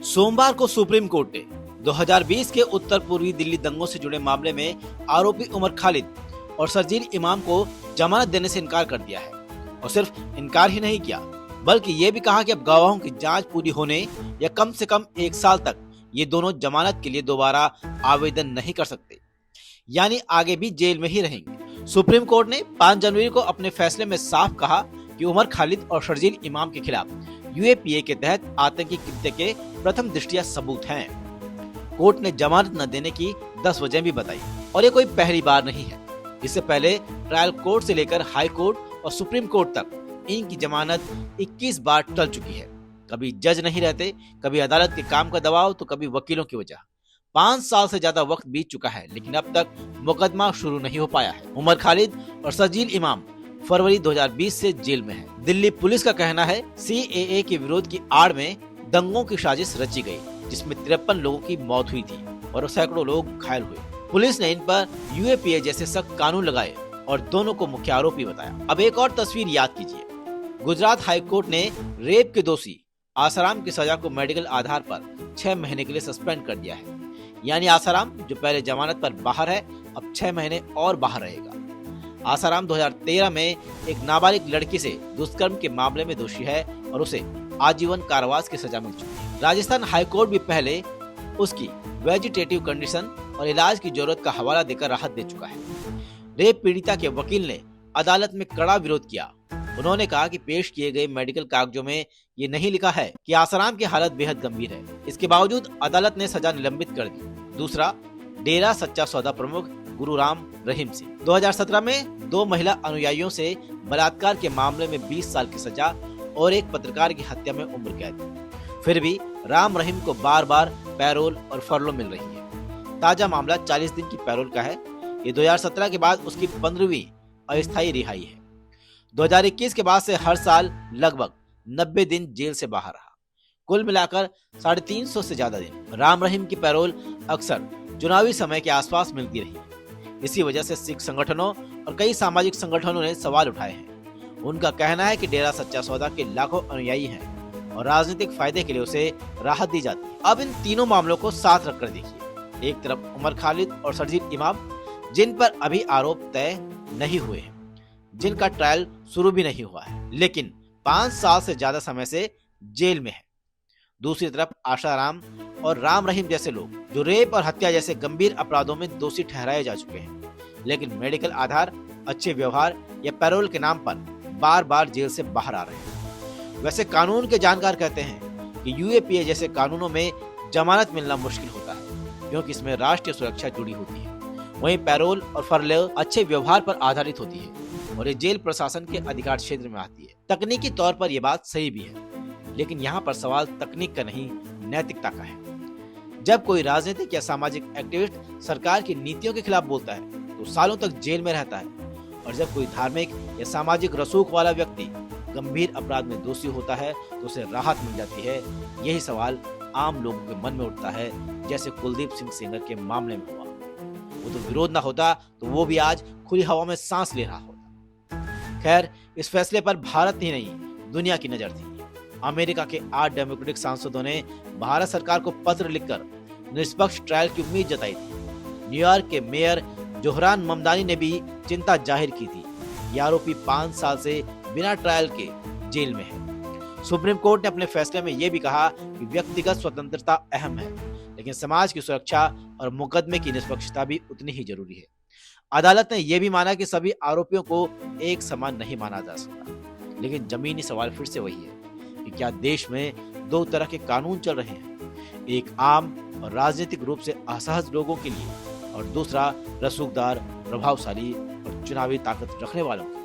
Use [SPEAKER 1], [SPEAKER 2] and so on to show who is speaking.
[SPEAKER 1] सोमवार को supreme court ने 2020 के उत्तर पूर्वी दिल्ली दंगों से जुड़े मामले में आरोपी उमर खालिद और शर्जील इमाम को जमानत देने से इनकार कर दिया है। और सिर्फ इनकार ही नहीं किया, बल्कि ये भी कहा कि अब गवाहों की जांच पूरी होने या कम से कम 1 साल तक ये दोनों जमानत के लिए दोबारा आवेदन नहीं कर सकते, यानी आगे भी जेल में ही रहेंगे। सुप्रीम कोर्ट ने 5 जनवरी को अपने फैसले में साफ कहा कि उमर खालिद और शर्जील इमाम के खिलाफ यूएपीए के तहत आतंकी कृत्य के प्रथम दृष्टया सबूत हैं। कोर्ट ने जमानत न देने की 10 वजह भी बताई, और ये कोई पहली बार नहीं है। इससे पहले ट्रायल कोर्ट से लेकर हाई कोर्ट और सुप्रीम कोर्ट तक इनकी जमानत 21 बार टल चुकी है। कभी जज नहीं रहते, कभी अदालत के काम का दबाव, तो कभी वकीलों की वजह। 5 साल से ज्यादा वक्त बीत चुका है, लेकिन अब तक मुकदमा शुरू नहीं हो पाया है। उमर खालिद और शर्जील इमाम फरवरी 2020 से जेल में है। दिल्ली पुलिस का कहना है सीएए के विरोध की आड़ में दंगों की साजिश रची गई, जिसमें 53 लोगों की मौत हुई थी और सैकड़ों लोग घायल हुए। पुलिस ने इन पर यूएपीए जैसे सख्त कानून लगाए और दोनों को मुख्य आरोपी बताया। अब एक और तस्वीर याद कीजिए। गुजरात हाई कोर्ट ने रेप के दोषी आसाराम की सजा को मेडिकल आधार पर 6 महीने के लिए सस्पेंड कर दिया है। यानी आसाराम, जो पहले जमानत पर बाहर है, अब 6 महीने और बाहर रहेगा। आसाराम 2013 में एक नाबालिग लड़की से दुष्कर्म के मामले में दोषी है और उसे आजीवन कारावास की सजा मिल चुकी है। राजस्थान हाईकोर्ट भी पहले उसकी वेजिटेटिव कंडीशन और इलाज की जरूरत का हवाला देकर राहत दे चुका है। रेप पीड़िता के वकील ने अदालत में कड़ा विरोध किया। उन्होंने कहा कि पेश किए गए मेडिकल कागजों में ये नहीं लिखा है कि आसाराम की हालत बेहद गंभीर है। इसके बावजूद अदालत ने सजा निलंबित कर दी। दूसरा, डेरा सच्चा सौदा प्रमुख गुरु राम रहीम सिंह। 2017 में 2 महिला अनुयायियों से बलात्कार के मामले में 20 साल की सजा और एक पत्रकार की हत्या में उम्र कैद। फिर भी राम रहीम को बार बार पैरोल और फरलो मिल रही है। ताजा मामला 40 दिन की पैरोल का है। ये 2017 के बाद उसकी 15वीं अस्थायी रिहाई है। 2021 के बाद से हर साल लगभग 90 दिन जेल से बाहर रहा। कुल मिलाकर 350 से ज्यादा दिन। राम रहीम की पैरोल अक्सर चुनावी समय के आसपास मिलती रही। इसी वजह से सिख संगठनों और कई सामाजिक संगठनों ने सवाल उठाए हैं। उनका कहना है कि डेरा सच्चा सौदा के लाखों अनुयायी हैं और राजनीतिक फायदे के लिए उसे राहत दी जाती है। अब इन तीनों मामलों को साथ रखकर देखिए। एक तरफ उमर खालिद और शर्जील इमाम, जिन पर अभी आरोप तय नहीं हुए हैं, जिनका ट्रायल शुरू भी नहीं हुआ है, लेकिन 5 साल से ज्यादा समय से जेल में है। दूसरी तरफ आसाराम और राम रहीम जैसे लोग जो रेप और हत्या जैसे गंभीर अपराधों में दोषी ठहराए जा चुके हैं, लेकिन मेडिकल आधार, अच्छे व्यवहार या पैरोल के नाम पर बार बार जेल से बाहर आ रहे हैं। वैसे कानून के जानकार कहते हैं कि यूएपीए जैसे कानूनों में जमानत मिलना मुश्किल होता है, क्योंकि इसमें राष्ट्रीय सुरक्षा जुड़ी होती है। वहीं पैरोल और फरलो अच्छे व्यवहार पर आधारित होती है और ये जेल प्रशासन के अधिकार क्षेत्र में आती है। तकनीकी तौर पर यह बात सही भी है, लेकिन यहाँ पर सवाल तकनीक का नहीं, नैतिकता का है। जब कोई राजनीतिक या सामाजिक एक्टिविस्ट सरकार की नीतियों के खिलाफ बोलता है तो सालों तक जेल में रहता है, और जब कोई धार्मिक या सामाजिक रसूख वाला व्यक्ति गंभीर अपराध में दोषी होता है तो उसे राहत मिल जाती है। यही सवाल आम लोगों के मन में उठता है, जैसे कुलदीप सिंह सेंगर के मामले में हुआ। वो तो विरोध ना होता तो वो भी आज खुली हवा में सांस ले रहा होता। खैर, इस फैसले पर भारत ही नहीं, दुनिया की नजर थी। अमेरिका के 8 डेमोक्रेटिक सांसदों ने भारत सरकार को पत्र लिखकर निष्पक्ष ट्रायल की उम्मीद जताई थी। न्यूयॉर्क के मेयर जोहरान ममदानी ने भी चिंता जाहिर की थी। ये आरोपी 5 साल से बिना ट्रायल के जेल में है। सुप्रीम कोर्ट ने अपने फैसले में यह भी कहा कि व्यक्तिगत स्वतंत्रता अहम है, लेकिन समाज की सुरक्षा और मुकदमे की निष्पक्षता भी उतनी ही जरूरी है। अदालत ने यह भी माना कि सभी आरोपियों को एक समान नहीं माना जा सकता, लेकिन जमीनी सवाल फिर से वही है कि क्या देश में 2 तरह के कानून चल रहे हैं, एक आम और राजनीतिक रूप से असहज लोगों के लिए और दूसरा रसूखदार, प्रभावशाली और चुनावी ताकत रखने वालों के लिए।